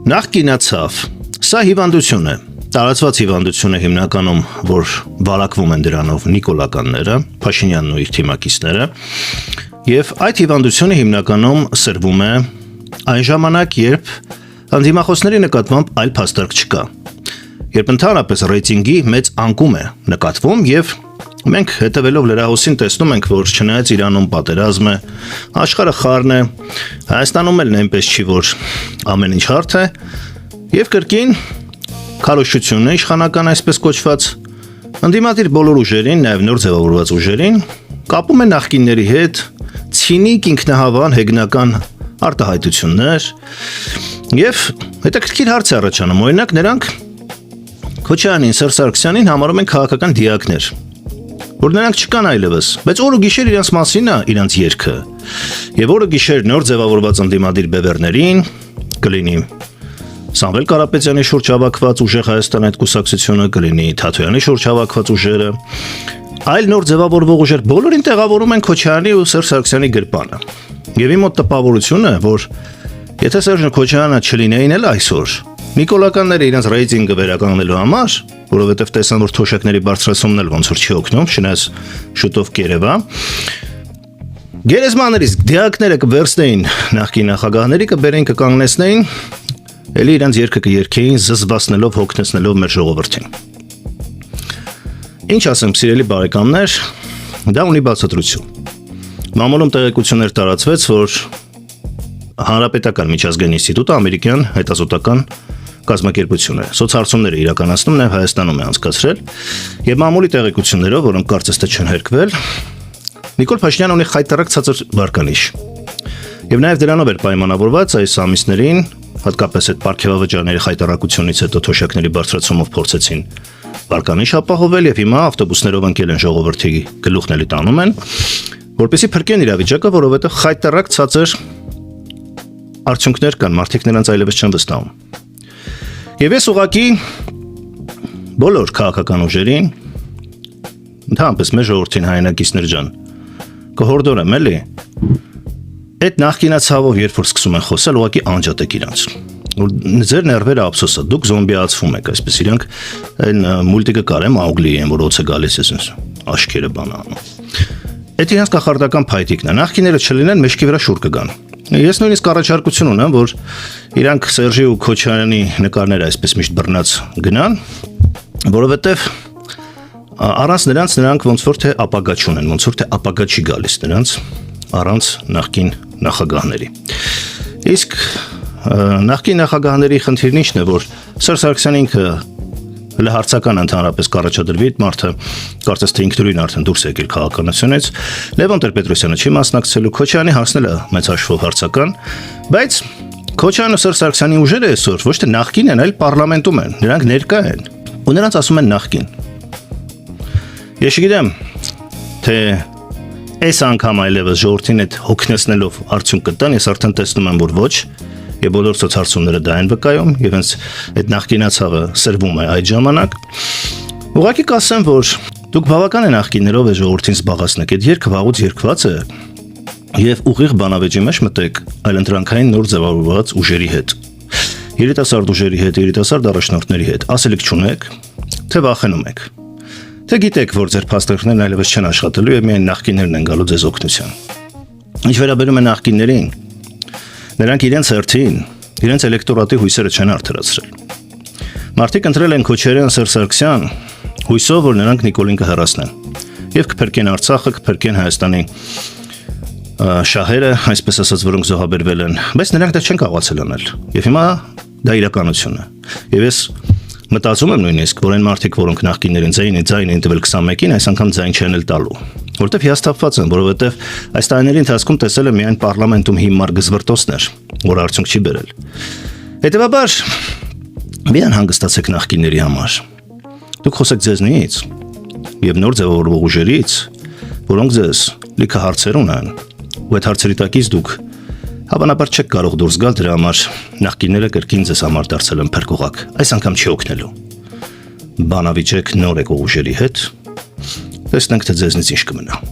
Նախկինացավ, սա հիվանդություն է, տարածված հիվանդություն է հիմնականում, որ վարակվում են դրանով նիկոլականները, Փաշինյանն ու իր թիմակիցները, և այդ հիվանդությունը հիմնականում սրվում է այն ժամանակ, երբ ընդդիմախոսների նկատմամբ այլ փաստարկ չկա, երբ ընդհանրապես ռեյտինգի մեծ անկում է նկատվում և մենք հետևելով լրահոսին տեսնում ենք, որ չնայած Իրանում պատերազմ է, աշխարհը խառն է, Հայաստանում էլ այնպես չի, որ ամեն ինչ հարթ է, և կրկին քարոզչությունն է իշխանական այսպես կոչված, ընդդիմադիր բոլոր ուժերին, նաև նոր ձևավորված ուժերին, կապում է նախկինների հետ ցինիկ ինքնահավան հեգնական արտահայտություններ, և հետաքրքիր հարց է առաջանում, օրինակ նրանք Քոչարյանին, Սերժ Սարգսյանին համարում են քաղաքական դիակներ, որ նրանք չկան այլևս, բայց օր ու գիշեր իրենց մասին է իրենց երգը, և օր ու գիշեր նոր ձևավորված ընդդիմադիր բևեռներին, կլինի Սամվել Կարապետյանի շուրջ հավաքված ուժեղ Հայաստան այդ կուսակցությունը, կլինի Թաթոյանի շուրջ հավաքված ուժերը, այլ նոր ձևավորվող ուժեր բոլորին տեղավորում են Քոչարյանի ու Սերժ Սարգսյանի գրպանը, և իմ մոտ տպավորություն է, որ եթե Սերժ Քոչարյանը չլինեին էլ այսօր, նիկոլականները իրենց ռեյտինգը վերականգնելու համար, որովհետև տեսան, որ թոշակների բարձրացումն էլ ոնց որ չի օգնում, չնայած շուտով կերևա, գերեզմաներից դիակները կվերցնեին նախկին նախագահների, կբերեին կկանգնեցնեին, էլի իրենց երգը կերգեին զզվացնելով, հոգնեցնելով մեր ժողովրդին։ Ինչ ասեմ, սիրելի բարեկամներ, դա ունի բացատրություն։ Մամուլում տեղեկություններ տարածվեց, որ Հանրապետական միջազգային ինստիտուտը ամերիկյան հետազոտական կազմակերպություն է, սոցհարցումներ է իրականացնում, նաև Հայաստանում է անցկացրել, և մամուլի տեղեկություններով, որոնք կարծես թե չեն հերկվել, Նիկոլ Փաշինյանը ունի խայտառակ ցածր վարկանիշ, և նաև դրանով էր պայմանավորված այս ամիսներին, հատկապես այդ պարգևավճարների խայտառակությունից հետո թոշակների բարձրացումով փորձեցին վարկանիշ ապահովել, և հիմա ավտոբուսներով ընկել են ժողովրդի գլուխն էլի տանում են, որպեսզի փրկեն իրավիճակը, որովհետև խայտառակ ցածր արդյունքներ կան, մարդիկ նրանց այլևս չեն վստահում։ Եվ ես ուղղակի բոլոր քաղաքական ուժերին, ընդհանրապես մեր ժողովրդին հայրենակիցներ ջան, կհորդորեմ էլի, այդ նախկինացավով երբ որ սկսում են խոսել, ուղղակի անջատեք իրանց։ Ձեր ներվերը ափսոս է, դուք զոմբիացվում եք, այսպես իրանք այն մուլտիկը կար է Մաուգլի են, որ օձը գալիս է աշկերը բան անում։ Այդ իրանց կախարդական փայտիկն է, նախկիները չլինեն, մեջքի վրա շուռ կգան։ Ես նույնիսկ առաջարկություն ունեմ, որ իրանք Սերժի ու Քոչարյանի նկարները այսպես միշտ բռնած գնան, որովհետև առանց նրանք ոնց որ թե ապագա չունեն, ոնց որ թե ապագա չի գալիս նրանց առանց նախկին նախագահների։ Իսկ նախկին նախագահների խնդիրն ինչն է, որ Սերժ Սարգսյանը ինքը հարցական ընդհանրապես կառաջադրվի այդ մարդը, կարծես թե ինքնուրույն արդեն դուրս եկել քաղաքականությունից, Լևոն Տեր-Պետրոսյանը չի մասնակցելու, Քոչարյանի հասնել է մեծ հաշվով հարցական, բայց Քոչարյանը Սերժ Սարգսյանի ուժերը այսօր ոչ թե նախկին են, այլ պարլամենտում են, նրանք ներկա են, ու նրանց ասում են նախկին։ Ես չգիտեմ, թե այս անգամ այլևս ժողովրդին այդ հոգնեցնելով արդյունք կտան, ես արդեն տեսնում եմ, որ ոչ, և բոլոր սոցհարցումները դա են վկայում, և հենց այդ նախկինացավը սրվում է այդ ժամանակ։ Ուղղակի կասեմ, որ դուք բավական է նախկիններով է ժողովրդին զբաղացնեք, այդ երգը վաղուց երգված է, և ուղիղ բանավեճի մեջ մտեք այլընտրանքային նոր ձևավորված ուժերի հետ, երիտասարդ ուժերի հետ, երիտասարդ առաջնորդների հետ, ասելիք չունեք, թե վախենում եք, թե գիտեք, որ ձեր փաստարկներն այլևս չեն աշխատելու և միայն նախկիններն են գալու ձեզ օգնության։ Ինչ վերաբերում է նախկիններին, նրանք իրենց հերթին, իրենց էլեկտորատի հույսերը չեն արդարացրել։ Մարդիկ ընտրել են Քոչարյան, Սերժ Սարգսյան, հույսով, որ նրանք Նիկոլին կհեռացնեն և կփրկեն Արցախը, կփրկեն Հայաստանի շահերը, այսպես ասած, որոնք զոհաբերվել են, բայց նրանք դա չեն կարողացել անել։ Եվ հիմա դա իրականություն է։ Եվ ես մտածում եմ նույնիսկ, որ այն մարդիկ, որոնք նախկիններին ձայն էին տվել 21-ին, այս անգամ ձայն չեն էլ տալու, որովհետև հիասթափված են, որովհետև այս տարիների ընթացքում տեսել եմ միայն պարլամենտում հիմար գզվրտոցներ, որ արդյունք չի բերել։ Հետևաբար, մի անհանգստացեք նախկինների համար։ Դուք խոսեք ձեզնից և նոր ձևավորվող ուժերից, որոնք ձեզ լիքը հարցեր ունեն, ու այդ հարցերի տակից դուք հավանաբար չեք կարող դուրս գալ, դրա համար նախկինները կրկին ձեզ համար դարձել են փրկողակ, այս անգամ չի օգնելու։ Բանավիճեք նոր եկող ուժերի հետ, տեսնենք թե ձեզնից ինչ կմնա։